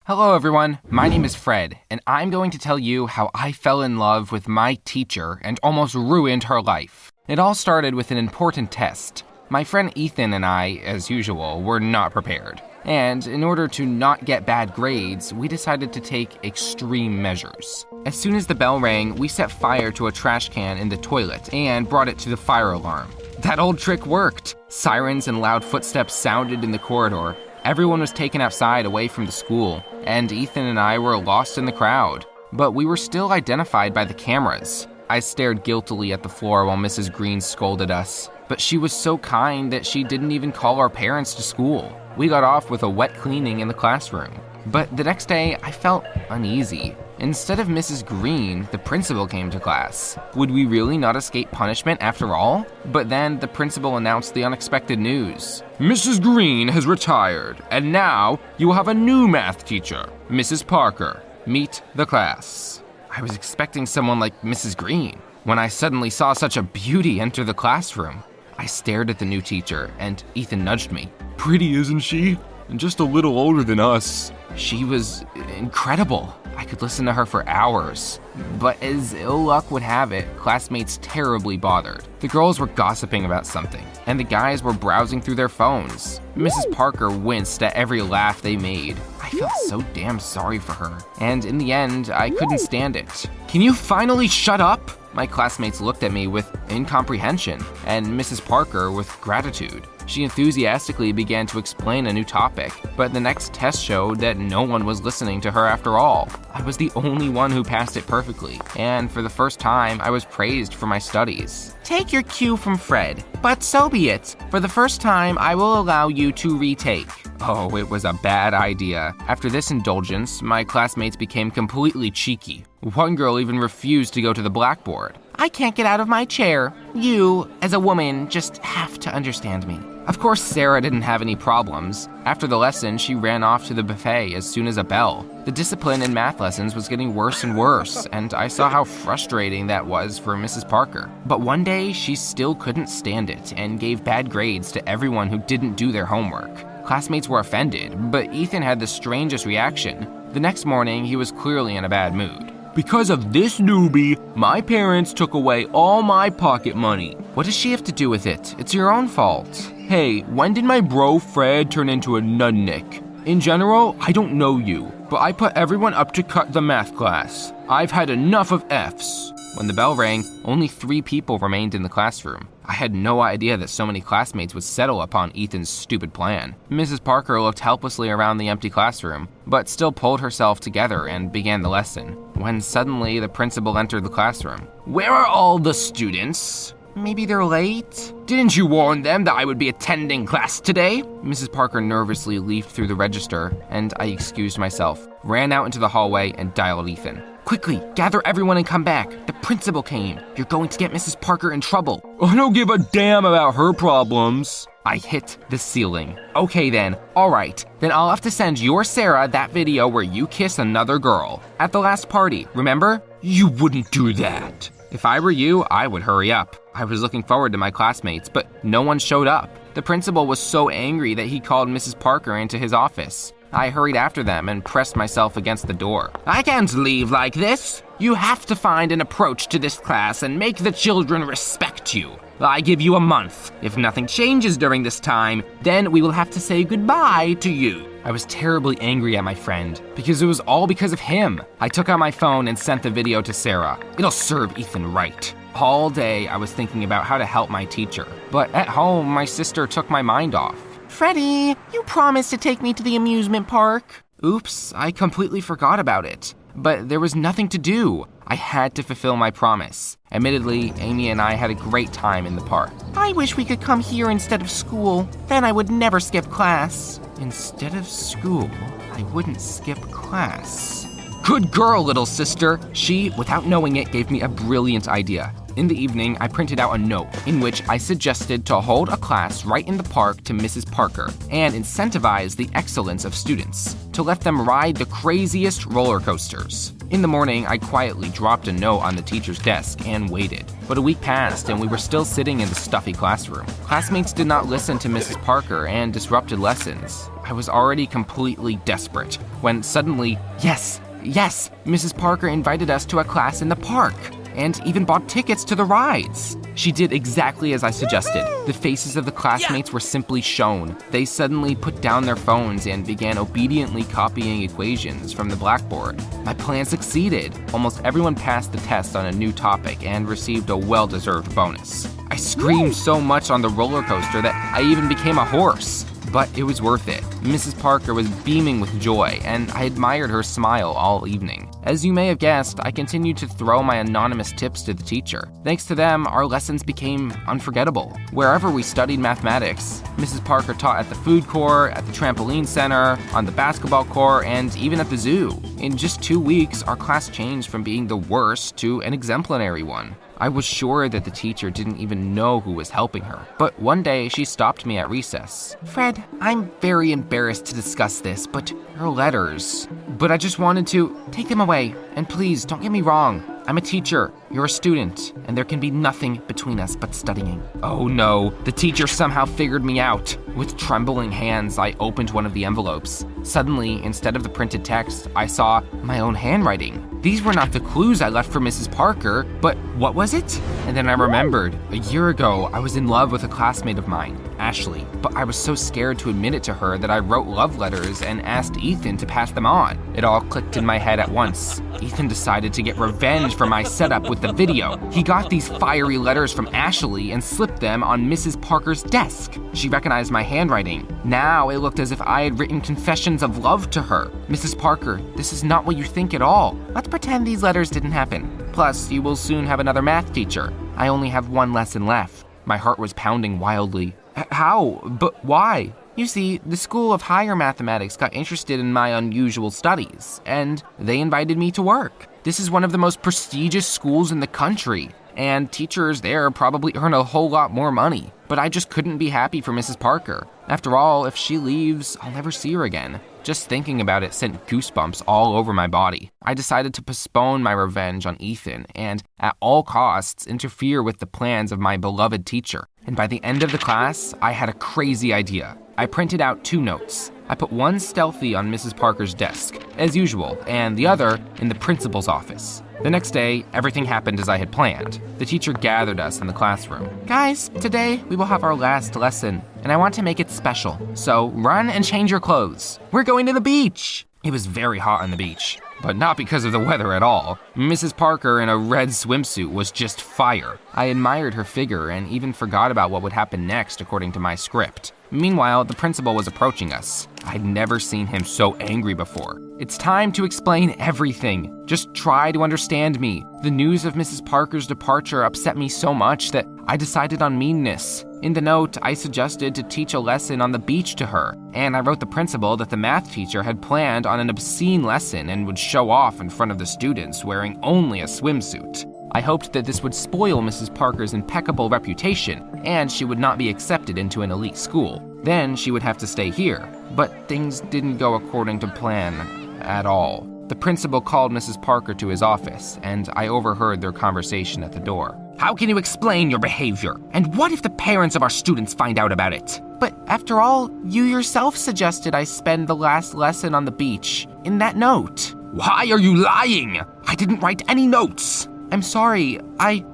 Hello everyone, my name is Fred, and I'm going to tell you how I fell in love with my teacher and almost ruined her life. It all started with an important test. My friend Ethan and I, as usual, were not prepared. And in order to not get bad grades, we decided to take extreme measures. As soon as the bell rang, we set fire to a trash can in the toilet and brought it to the fire alarm. That old trick worked. Sirens and loud footsteps sounded in the corridor. Everyone was taken outside away from the school, and Ethan and I were lost in the crowd. But we were still identified by the cameras. I stared guiltily at the floor while Mrs. Green scolded us, but she was so kind that she didn't even call our parents to school. We got off with a wet cleaning in the classroom. But the next day, I felt uneasy. Instead of Mrs. Green, the principal came to class. Would we really not escape punishment after all? But then the principal announced the unexpected news. Mrs. Green has retired, and now you will have a new math teacher, Mrs. Parker. Meet the class. I was expecting someone like Mrs. Green when I suddenly saw such a beauty enter the classroom. I stared at the new teacher, and Ethan nudged me. Pretty, isn't she? And just a little older than us. She was incredible. I could listen to her for hours. But as ill luck would have it, classmates terribly bothered. The girls were gossiping about something, and the guys were browsing through their phones. Mrs. Parker winced at every laugh they made. I felt so damn sorry for her, and in the end, I couldn't stand it. Can you finally shut up? My classmates looked at me with incomprehension, and Mrs. Parker with gratitude. She enthusiastically began to explain a new topic, but the next test showed that no one was listening to her after all. I was the only one who passed it perfectly, and for the first time, I was praised for my studies. Take your cue from Fred, but so be it. For the first time, I will allow you to retake. Oh, it was a bad idea. After this indulgence, my classmates became completely cheeky. One girl even refused to go to the blackboard. I can't get out of my chair. You, as a woman, just have to understand me. Of course, Sarah didn't have any problems. After the lesson, she ran off to the buffet as soon as a bell. The discipline in math lessons was getting worse and worse, and I saw how frustrating that was for Mrs. Parker. But one day, she still couldn't stand it and gave bad grades to everyone who didn't do their homework. Classmates were offended, but Ethan had the strangest reaction. The next morning, he was clearly in a bad mood. Because of this newbie, my parents took away all my pocket money. What does she have to do with it? It's your own fault. Hey, when did my bro Fred turn into a nudnik? In general, I don't know you, but I put everyone up to cut the math class. I've had enough of Fs. When the bell rang, only 3 people remained in the classroom. I had no idea that so many classmates would settle upon Ethan's stupid plan. Mrs. Parker looked helplessly around the empty classroom, but still pulled herself together and began the lesson, when suddenly the principal entered the classroom. Where are all the students? Maybe they're late? Didn't you warn them that I would be attending class today? Mrs. Parker nervously leafed through the register, and I excused myself, ran out into the hallway, and dialed Ethan. Quickly, gather everyone and come back. The principal came. You're going to get Mrs. Parker in trouble. I don't give a damn about her problems. I hit the ceiling. Okay then, alright. Then I'll have to send your Sarah that video where you kiss another girl. At the last party, remember? You wouldn't do that. If I were you, I would hurry up. I was looking forward to my classmates, but no one showed up. The principal was so angry that he called Mrs. Parker into his office. I hurried after them and pressed myself against the door. I can't leave like this. You have to find an approach to this class and make the children respect you. I give you a month. If nothing changes during this time, then we will have to say goodbye to you. I was terribly angry at my friend because it was all because of him. I took out my phone and sent the video to Sarah. It'll serve Ethan right. All day I was thinking about how to help my teacher, but at home my sister took my mind off. Freddie, you promised to take me to the amusement park. Oops, I completely forgot about it. But there was nothing to do. I had to fulfill my promise. Admittedly, Amy and I had a great time in the park. I wish we could come here instead of school. Then I would never skip class. Instead of school, I wouldn't skip class. Good girl, little sister. She, without knowing it, gave me a brilliant idea. In the evening, I printed out a note in which I suggested to hold a class right in the park to Mrs. Parker and incentivize the excellence of students, to let them ride the craziest roller coasters. In the morning, I quietly dropped a note on the teacher's desk and waited. But a week passed and we were still sitting in the stuffy classroom. Classmates did not listen to Mrs. Parker and disrupted lessons. I was already completely desperate when suddenly, yes, Mrs. Parker invited us to a class in the park and even bought tickets to the rides. She did exactly as I suggested. The faces of the classmates were simply shown. They suddenly put down their phones and began obediently copying equations from the blackboard. My plan succeeded. Almost everyone passed the test on a new topic and received a well-deserved bonus. I screamed so much on the roller coaster that I even became a horse. But it was worth it. Mrs. Parker was beaming with joy, and I admired her smile all evening. As you may have guessed, I continued to throw my anonymous tips to the teacher. Thanks to them, our lessons became unforgettable. Wherever we studied mathematics, Mrs. Parker taught at the food court, at the trampoline center, on the basketball court, and even at the zoo. In just 2 weeks, our class changed from being the worst to an exemplary one. I was sure that the teacher didn't even know who was helping her. But one day, she stopped me at recess. "Fred, I'm very embarrassed to discuss this, but your letters." But I just wanted to take them away. And please, don't get me wrong. I'm a teacher, you're a student, and there can be nothing between us but studying. Oh no, the teacher somehow figured me out. With trembling hands, I opened one of the envelopes. Suddenly, instead of the printed text, I saw my own handwriting. These were not the clues I left for Mrs. Parker, but what was it? And then I remembered. A year ago, I was in love with a classmate of mine, Ashley, but I was so scared to admit it to her that I wrote love letters and asked Ethan to pass them on. It all clicked in my head at once. Ethan decided to get revenge for my setup with the video. He got these fiery letters from Ashley and slipped them on Mrs. Parker's desk. She recognized my handwriting. Now it looked as if I had written confessions of love to her. Mrs. Parker, this is not what you think at all. Let's pretend these letters didn't happen. Plus, you will soon have another math teacher. I only have one lesson left. My heart was pounding wildly. How? But why? You see, the School of Higher Mathematics got interested in my unusual studies, and they invited me to work. This is one of the most prestigious schools in the country, and teachers there probably earn a whole lot more money. But I just couldn't be happy for Mrs. Parker. After all, if she leaves, I'll never see her again. Just thinking about it sent goosebumps all over my body. I decided to postpone my revenge on Ethan and, at all costs, interfere with the plans of my beloved teacher. And by the end of the class, I had a crazy idea. I printed out 2 notes. I put one stealthy on Mrs. Parker's desk, as usual, and the other in the principal's office. The next day, everything happened as I had planned. The teacher gathered us in the classroom. "Guys, today we will have our last lesson, and I want to make it special. So run and change your clothes. We're going to the beach." It was very hot on the beach, but not because of the weather at all. Mrs. Parker in a red swimsuit was just fire. I admired her figure and even forgot about what would happen next according to my script. Meanwhile, the principal was approaching us. I'd never seen him so angry before. "It's time to explain everything. Just try to understand me. The news of Mrs. Parker's departure upset me so much that I decided on meanness. In the note, I suggested to teach a lesson on the beach to her, and I wrote the principal that the math teacher had planned on an obscene lesson and would show off in front of the students wearing only a swimsuit. I hoped that this would spoil Mrs. Parker's impeccable reputation, and she would not be accepted into an elite school. Then she would have to stay here. But things didn't go according to plan at all. The principal called Mrs. Parker to his office, and I overheard their conversation at the door. "How can you explain your behavior? And what if the parents of our students find out about it?" "But after all, you yourself suggested I spend the last lesson on the beach in that note." "Why are you lying? I didn't write any notes." "I'm sorry,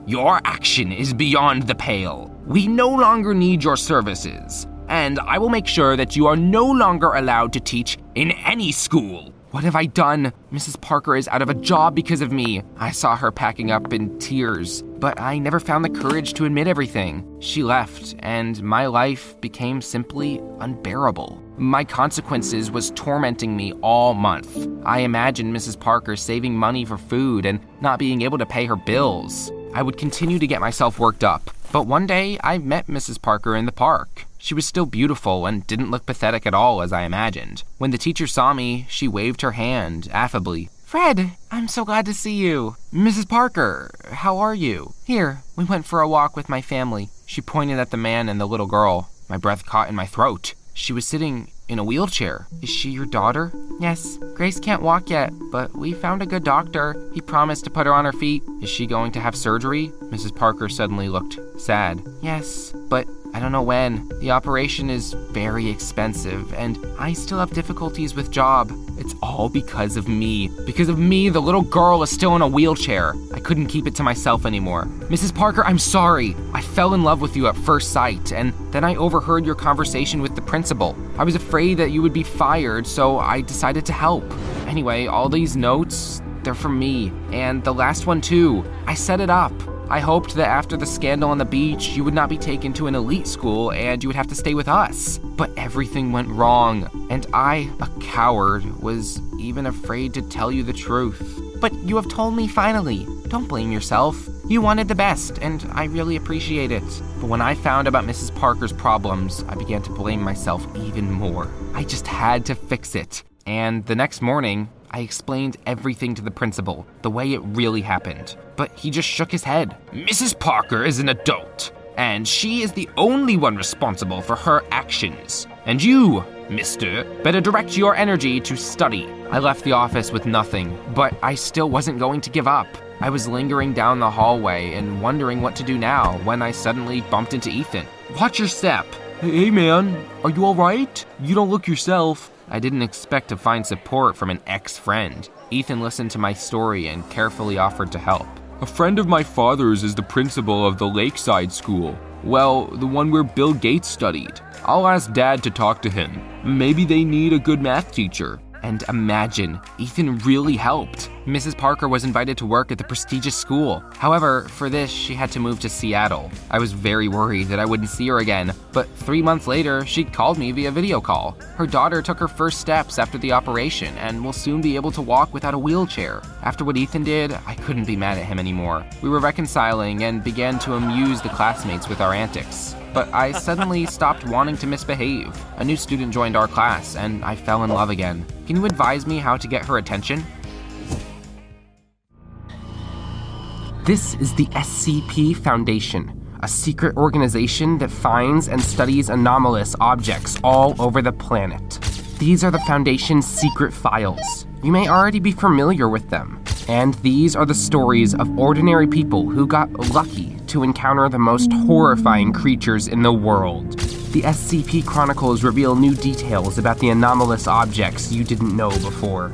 Your action is beyond the pale. We no longer need your services, and I will make sure that you are no longer allowed to teach in any school." What have I done? Mrs. Parker is out of a job because of me. I saw her packing up in tears, but I never found the courage to admit everything. She left, and my life became simply unbearable. My consequences was tormenting me all month. I imagined Mrs. Parker saving money for food and not being able to pay her bills. I would continue to get myself worked up, but one day I met Mrs. Parker in the park. She was still beautiful and didn't look pathetic at all as I imagined. When the teacher saw me, she waved her hand affably. "Fred, I'm so glad to see you. Mrs. Parker, how are you? Here, we went for a walk with my family." She pointed at the man and the little girl. My breath caught in my throat. She was sitting in a wheelchair. "Is she your daughter?" "Yes. Grace can't walk yet, but we found a good doctor. He promised to put her on her feet." "Is she going to have surgery?" Mrs. Parker suddenly looked sad. "Yes, but I don't know when. The operation is very expensive, and I still have difficulties with job. It's all because of me. Because of me, the little girl is still in a wheelchair. I couldn't keep it to myself anymore. Mrs. Parker, I'm sorry. I fell in love with you at first sight, and then I overheard your conversation with the principal. I was afraid that you would be fired, so I decided to help. Anyway, all these notes, they're from me, and the last one too. I set it up. I hoped that after the scandal on the beach, you would not be taken to an elite school and you would have to stay with us. But everything went wrong, and I, a coward, was even afraid to tell you the truth. But you have told me finally. Don't blame yourself. You wanted the best, and I really appreciate it. But when I found about Mrs. Parker's problems, I began to blame myself even more. I just had to fix it. And the next morning, I explained everything to the principal, the way it really happened. But he just shook his head. Mrs. Parker is an adult, and she is the only one responsible for her actions. And you, mister, better direct your energy to study. I left the office with nothing, but I still wasn't going to give up. I was lingering down the hallway and wondering what to do now when I suddenly bumped into Ethan. Watch your step. Hey man, are you all right? You don't look yourself. I didn't expect to find support from an ex-friend. Ethan listened to my story and carefully offered to help. A friend of my father's is the principal of the Lakeside School. Well, the one where Bill Gates studied. I'll ask Dad to talk to him. Maybe they need a good math teacher. And imagine, Ethan really helped. Mrs. Parker was invited to work at the prestigious school. However, for this, she had to move to Seattle. I was very worried that I wouldn't see her again, but 3 months later, she called me via video call. Her daughter took her first steps after the operation and will soon be able to walk without a wheelchair. After what Ethan did, I couldn't be mad at him anymore. We were reconciling and began to amuse the classmates with our antics. But I suddenly stopped wanting to misbehave. A new student joined our class, and I fell in love again. Can you advise me how to get her attention? This is the SCP Foundation, a secret organization that finds and studies anomalous objects all over the planet. These are the Foundation's secret files. You may already be familiar with them. And these are the stories of ordinary people who got lucky to encounter the most horrifying creatures in the world. The SCP Chronicles reveal new details about the anomalous objects you didn't know before.